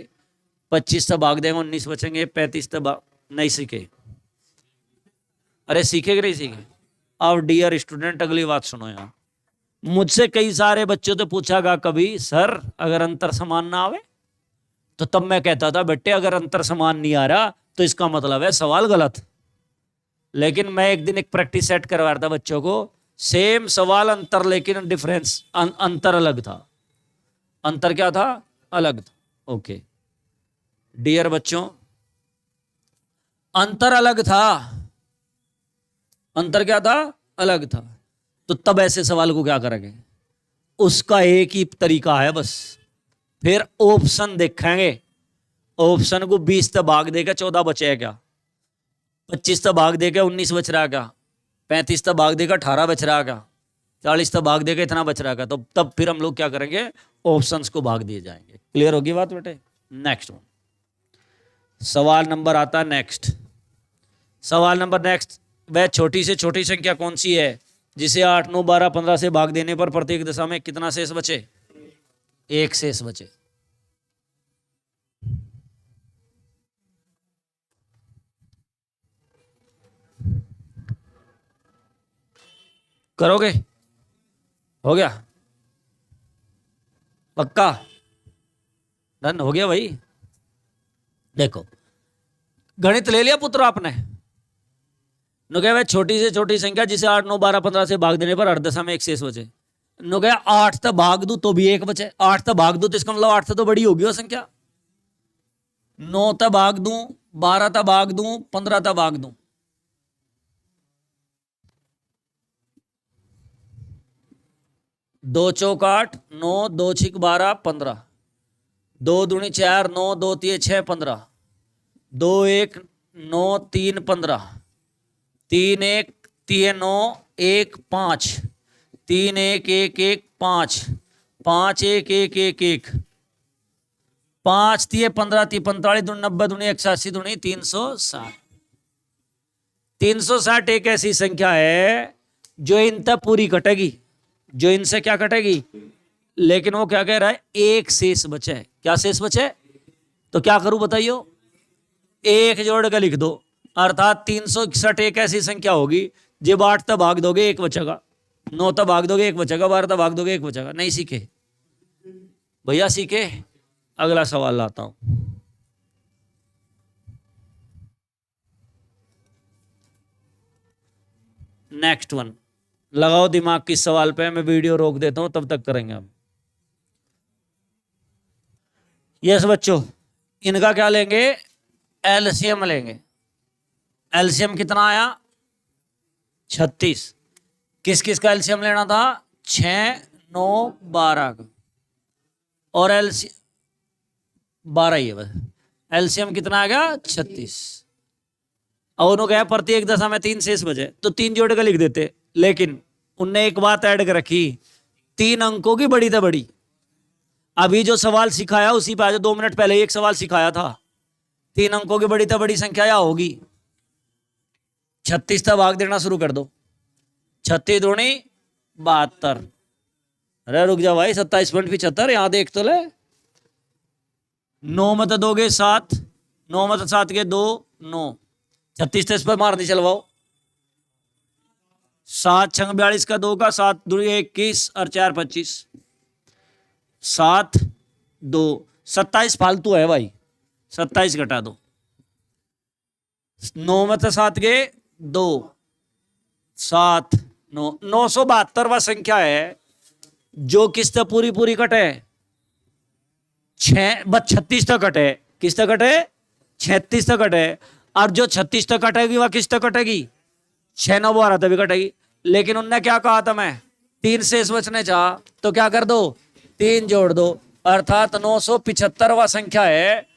25 से भाग देंगे 19 बचेंगे, 35 से नहीं सीखे? अरे सीखे कि नहीं सीखे? अब डियर स्टूडेंट अगली बात सुनो यार, मुझसे कई सारे बच्चों से पूछागा कभी सर अगर अंतर समान ना आवे, तो तब मैं कहता था बेटे अगर अंतर समान नहीं आ रहा तो इसका मतलब है सवाल गलत। लेकिन मैं एक दिन एक प्रैक्टिस सेट करवा रहा था बच्चों को, सेम सवाल अंतर लेकिन डिफरेंस अंतर अलग था। अंतर क्या था? अलग था। ओके डियर बच्चों, अंतर अलग था। अंतर क्या था? अलग था। तो तब ऐसे सवाल को क्या करेंगे, उसका एक ही तरीका है बस, फिर ऑप्शन देखेंगे। ऑप्शन को 20 तक भाग देगा 14 बचे क्या, 25 तक भाग देगा 19 बच रहा क्या, 35 तक भाग देगा 18 बच रहा क्या, 40 तक भाग देगा इतना बच रहा क्या। तो तब फिर हम लोग क्या करेंगे, ऑप्शंस को भाग दिए जाएंगे। क्लियर होगी बात बेटे? नेक्स्ट वन, सवाल नंबर आता है नेक्स्ट। सवाल नंबर नेक्स्ट, वह छोटी से छोटी संख्या कौन सी है जिसे 8, 9, 12, 15 से भाग देने पर प्रत्येक दशा में कितना शेष बचे? 1 शेष बचे। करोगे? हो गया? पक्का? डन हो गया भाई। देखो गणित ले लिया पुत्र आपने, नो क्या छोटी से छोटी संख्या जिसे 8, 9, 12, 15 से भाग देने पर हर दशा में 1 शेष बचे। नो क्या 8 तक भाग दू तो भी 1 बचे, 8 तक भाग दू तो इसका मतलब 8 से तो बड़ी होगी वो संख्या। 9 तक भाग दू, 12 तक भाग दू, 15 तक भाग दू, दो चौक 8, 9, 2 छिक 12, 15, 2 दूनी 4, 9, 2 तिये 6, 15, 2 1 9 3 15, 3 1 तिये 9 1 5, 3 1 1 1 5, 5 1 1 1 1, 5 तिये 15 तिये 45 दूनी 90 दूनी 180 दूनी 360। 360 एक ऐसी संख्या है जो इन तक पूरी कटेगी, जो इनसे क्या कटेगी, लेकिन वो क्या कह रहा है, 1 शेष बचे। क्या शेष बचे? तो क्या करूं बताइयो, 1 जोड़ के लिख दो, अर्थात 361 एक ऐसी संख्या होगी जब 8 तक भाग दोगे 1 बचेगा, 9 तक भाग दोगे 1 बचेगा, 12 तक भाग दोगे 1 बचेगा। नहीं सीखे भैया? सीखे? अगला सवाल लाता हूं। नेक्स्ट वन, लगाओ दिमाग किस सवाल पे, मैं वीडियो रोक देता हूं तब तक करेंगे हम। यस बच्चों, इनका क्या लेंगे, एलसीएम लेंगे। एलसीएम कितना आया? 36। किस किस का एलसीएम लेना था? 6, 9, 12 का, और एलसीएम 12 ही है बस। एलसीएम कितना आ गया? 36। और उन्होंने कहा प्रत्येक दशा में 3 शेष बचे, तो 3 जोड़ के लिख देते, लेकिन उनने एक बात ऐड कर रखी, 3 अंकों की बड़ी से बड़ी। अभी जो सवाल सिखाया उसी पे आज 2 मिनट पहले ही एक सवाल सिखाया था, 3 अंकों की बड़ी से बड़ी संख्या क्या होगी? 36 तक भाग देना शुरू कर दो, 36 दूनी 72। अरे रुक जा भाई, 27.75 यहां देख तो ले। 9 में तो दोगे 7, 9 में तो 7 के 2 9, 36 तो इस पर मार नहीं चलवाओ। 7 छंग 42 का 2 का, 7 दूनी 21 और 4 25, 7 2, 27 फालतू है भाई, 27 घटा दो, 9 में तो 7 गए, 2, 7, 9, 972वां संख्या है जो किस तक पूरी पूरी कटे, 36 तक कटे, किस तक कटे, 36 तक कटे। और जो 36 तक कटेगी वह किस तक कटेगी, 6 9 12 तक भी कटेगी। लेकिन उनने क्या कहा था, मैं 3 शेष बचने चाह तो क्या कर दो, 3 जोड़ दो, अर्थात 975वां संख्या है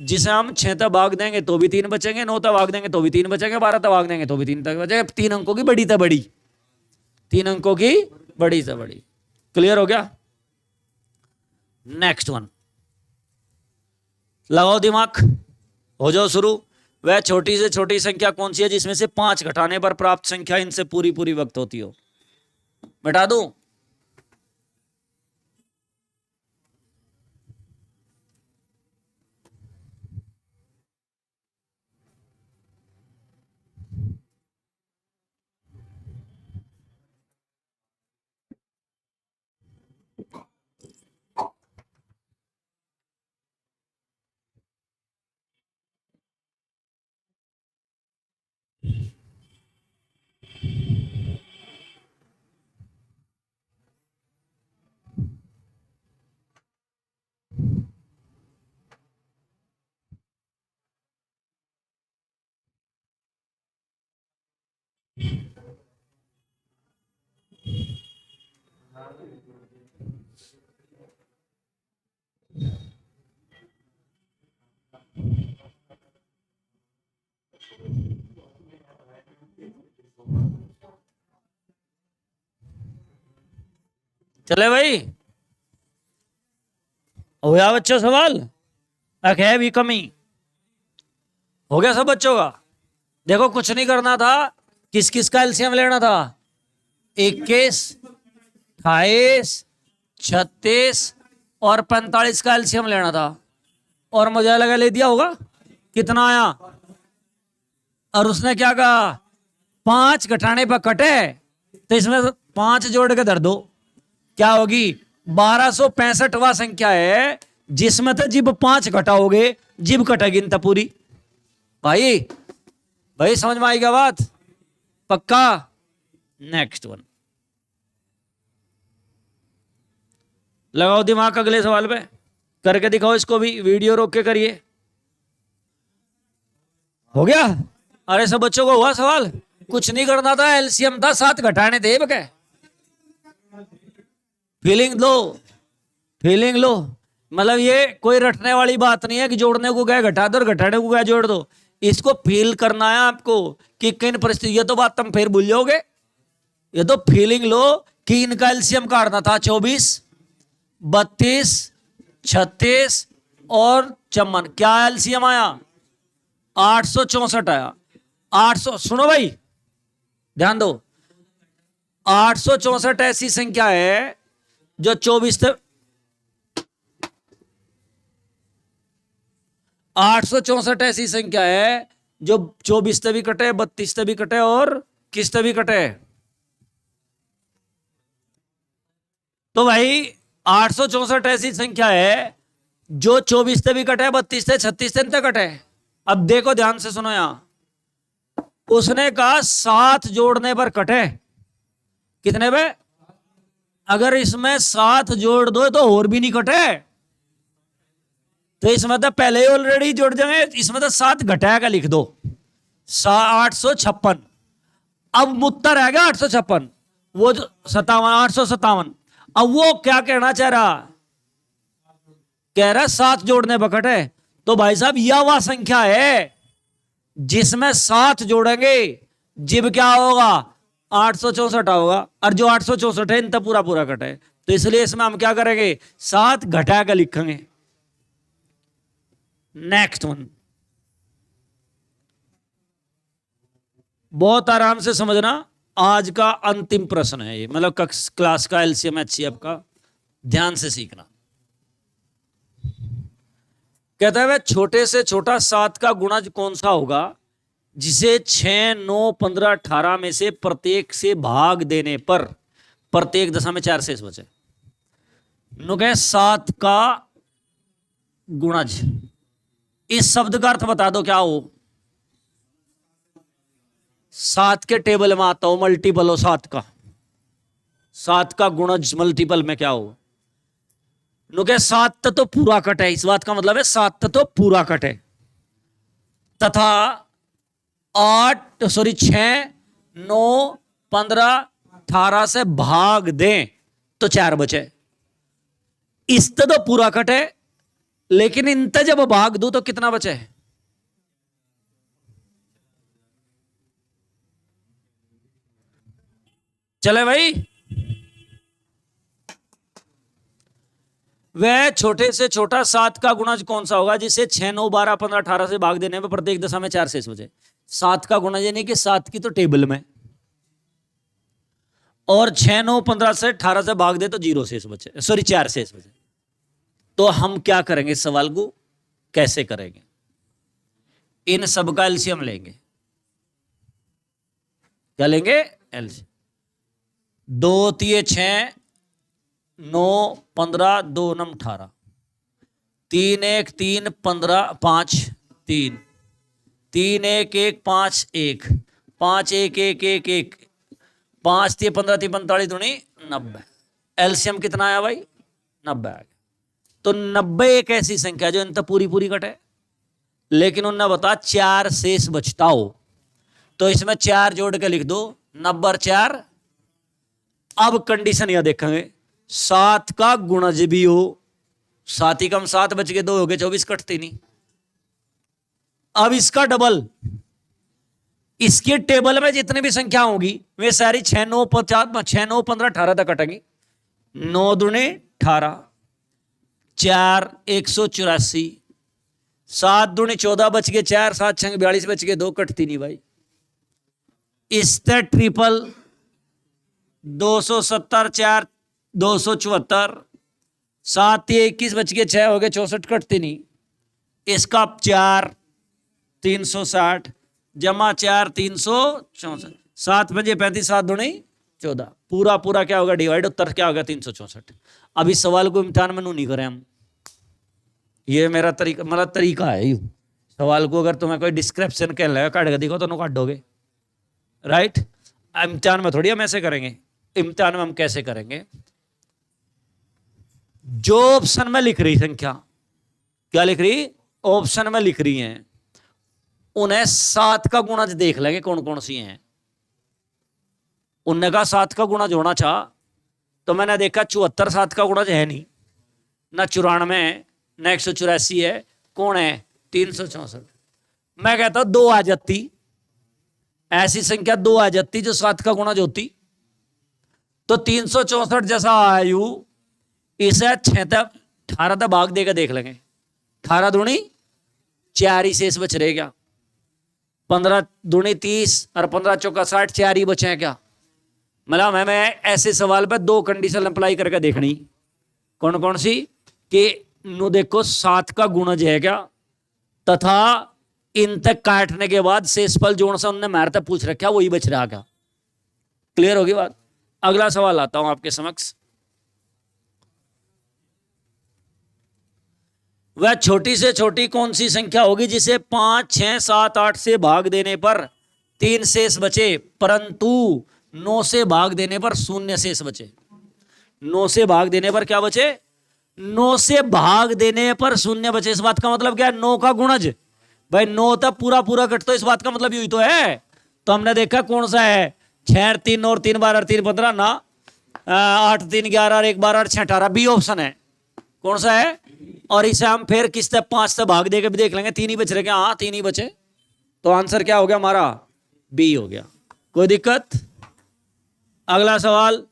जिसे हम 6 तक भाग देंगे तो भी 3 बचेंगे, 9 तक भाग देंगे तो भी 3 बचेंगे, 12 तक भाग देंगे तो भी 3 तक बचेंगे। 3 अंकों की बड़ी से बड़ी, 3 अंकों की बड़ी से बड़ी। क्लियर हो गया। नेक्स्ट वन, लगाओ दिमाग, हो जाओ शुरू। वह छोटी से छोटी संख्या कौन सी है जिसमें से 5 घटाने पर प्राप्त संख्या इनसे पूरी पूरी वक्त होती हो। बता दूं, चले भाई, हो गया बच्चों सवाल, है भी कमी, हो गया सब बच्चों का। देखो कुछ नहीं करना था, किस किस का एलसीएम लेना था, 21, 28, 36 और 45 का एलसीएम लेना था। और मुझे लगा ले दिया होगा, कितना आया, और उसने क्या कहा, 5 घटाने पर कटे तो इसमें 5 जोड़ के धर दो, क्या होगी, 1265वां संख्या है जिसमें तो जिब 5 घटाओगे जिब कटेगी इन पूरी। भाई भाई समझ में आएगा बात, पक्का। नेक्स्ट वन, लगाओ दिमाग अगले सवाल पे, करके दिखाओ इसको भी, वीडियो रोक के करिए। हो गया, अरे सब बच्चों को हुआ सवाल, कुछ नहीं करना था, एलसीएम था, 7 घटाने थे बके। फीलिंग लो, फीलिंग लो, मतलब ये कोई रटने वाली बात नहीं है कि जोड़ने को गए घटा दो और घटाने को गए जोड़ दो। इसको फील करना है आपको कि किन परिस्थिति, ये तो बात तुम फिर भूल जाओगे, ये तो फीलिंग लो कि इनका एलसीएम काटना था 24, 32, 36 और 54, क्या एलसीएम आया, 864 आया। 800, सुनो भाई ध्यान दो, 864 ऐसी संख्या है जो 24 से, 864 ऐसी संख्या है जो 24 से भी कटे, 32 से भी कटे और किस से भी कटे। तो भाई 864 ऐसी संख्या है जो 24 से भी कटे, 32 से, 36 से तक कटे। अब देखो ध्यान से सुनो, यहां उसने कहा 7 जोड़ने पर कटे, कितने पे, अगर इसमें 7 जोड़ दो तो और भी नहीं कटे, तो इसमें तो पहले ही ऑलरेडी जोड़ जाएंगे, इसमें तो 7 घटाया का लिख दो, 856। अब मुत्तर रह गया 856, वो जो 57, 857। अब वो क्या कहना चाह रहा, कह रहा 7 जोड़ने पर कटे, तो भाई साहब यह वह संख्या है जिसमें 7 जोड़ेंगे जिब क्या होगा, 864 होगा, और जो 864 है इन तक पूरा पूरा कटे, तो इसलिए इसमें हम क्या करेंगे, 7 घटा कर लिखेंगे। नेक्स्ट वन, बहुत आराम से समझना, आज का अंतिम प्रश्न है ये, मतलब क्लास का एलसीएम एचसीएफ का, ध्यान से सीखना। कहता है वह छोटे से छोटा 7 का गुणा कौन सा होगा जिसे 6, 9, 15, 18 में से प्रत्येक से भाग देने पर प्रत्येक दशा में 4 शेष बचे। नु कहे 7 का गुणज। इस शब्द का अर्थ बता दो क्या हो। 7 के टेबल में आता हो, मल्टीपल हो 7 का। 7 का गुणज मल्टीपल में क्या हो। नु के 7 तो पूरा कट है, इस बात का मतलब है 7 तो पूरा कट है। तथा 6, 9, 15, 18 से भाग दें तो 4 बचे। इस तो पूरा कट है, लेकिन इन जब भाग दो तो कितना बचे। चले भाई। वह छोटे से छोटा 7 का गुणज कौन सा होगा जिसे 6, 9, 12, 15, 18 से भाग देने पर प्रत्येक दशा में 4 शेष बचे। 7 का गुणज यानी कि 7 की तो टेबल में, और 6, 9, 15 से 18 से भाग दे तो 0 शेष बचे, सॉरी 4 शेष बचे। तो हम क्या करेंगे, इस सवाल को कैसे करेंगे। इन सब का एलसीएम लेंगे। क्या लेंगे, एलसीएम। 2 3 6, 9 15, 2 9 18, 3 1 3 15 5 3, 3 1 1 5 1, 5 1 1 1 1, 5 3 15 3 45 दूनी 90। एलसीएम कितना आया भाई, 90 आ गया। तो 90 एक ऐसी संख्या जो इन तक पूरी पूरी कटे, लेकिन उन्होंने बता 4 शेष बचता हो, तो इसमें 4 जोड़ के लिख दो, 90 और 4। अब कंडीशन यह देखेंगे, 7 का गुणज भी हो, 7 ही कम 7 बच के 2 हो गए, 24 कटती नहीं। अब इसका डबल, इसके टेबल में जितनी भी संख्या होगी वे सारी 6 9 50, 6 9 15 18 तक कटेंगी। 9 दूने 18, 4 184, 7 दूने 14 बच गए 4, 7 6 42 बच गए 2, कटती नहीं भाई। इससे ट्रिपल 270, 4 274, 7 21 बच गए 6 हो गए 64, कटती नहीं। इसका 4 360 जमा 4 364, 7 5 35, 7 दूनी 14, पूरा पूरा क्या होगा डिवाइड, उत्तर क्या होगा 364। अब इस सवाल को इम्तिहान में नहीं करें हम, ये मेरा तरीका, मतलब तरीका है यू। सवाल को अगर तुम्हें कोई डिस्क्रिप्शन कह लगा काट के दिखो तो काटोगे, राइट। इम्तिहान में थोड़ी हम ऐसे करेंगे। इम्तिहान में हम कैसे करेंगे, जो ऑप्शन में लिख रही संख्या, क्या लिख रही, ऑप्शन में लिख रही हैं, उन्हें 7 का गुणज देख लेंगे कौन कौन सी हैं। उनने कहा 7 का गुणज होना चाह, तो मैंने देखा 74 7 का गुणज है नहीं, ना 94 ना 184 है, कौन है 364। मैं कहता 2 आ जाती, ऐसी संख्या 2 आ जाती जो 7 का गुणज होती, तो 364 जैसा आयु इसे 18 तक भाग देकर देख लेंगे। 18 दूनी 4 ही शेष बच रहे क्या, 15 दूनी 30 और 15 चौका 60, 4 ही बचे हैं क्या। मतलब हमें ऐसे सवाल पर 2 कंडीशन अप्लाई करके देखनी, कौन कौन सी, कि नो देखो 7 का गुणज है क्या, तथा इन तक काटने के बाद शेषफल जोड़ से उन्होंने मेरे तक पूछ रखा वही बच रहा क्या। क्लियर होगी बात। अगला सवाल आता हूं आपके समक्ष। वह छोटी से छोटी कौन सी संख्या होगी जिसे 5 6 7 8 से भाग देने पर 3 शेष बचे, परंतु 9 से भाग देने पर 0 शेष बचे। 9 से भाग देने पर क्या बचे, 9 से भाग देने पर 0 बचे। इस बात का मतलब क्या है, 9 का गुणज भाई 9 तक पूरा पूरा कट, तो इस बात का मतलब यही तो है। तो हमने देखा कौन सा है, 6 3 और 3 12 और 3 15 ना, 8 3 11 और 1 12 और 6 18, बी ऑप्शन है। कौन सा है, और इसे हम फिर किस तक 5 से भाग देकर भी देख लेंगे, 3 ही बच रहे क्या, हाँ 3 ही बचे, तो आंसर क्या हो गया हमारा, बी हो गया। कोई दिक्कत। अगला सवाल,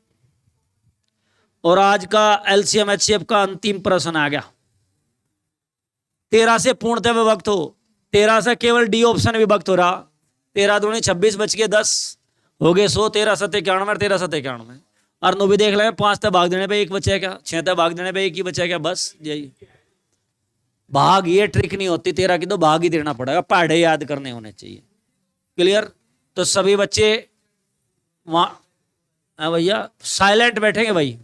और आज का एलसीएम एचसीएफ का अंतिम प्रश्न आ गया। 13 से पूर्णतः विभक्त हो, 13 से केवल डी ऑप्शन विभक्त हो रहा, 13 दूनी 26 बच के 10 हो गए 100, 13 7 91, 13 7 91, और 9 भी देख लेंगे, 5 तक भाग देने पे 1 बचा क्या, 6 तक भाग देने पे 1 ही बचा क्या, बस यही भाग। ये ट्रिक नहीं होती 13 की, तो भाग ही देना पड़ेगा, पहाड़े याद करने होने चाहिए। क्लियर। तो सभी बच्चे वहां भैया साइलेंट बैठेंगे भाई।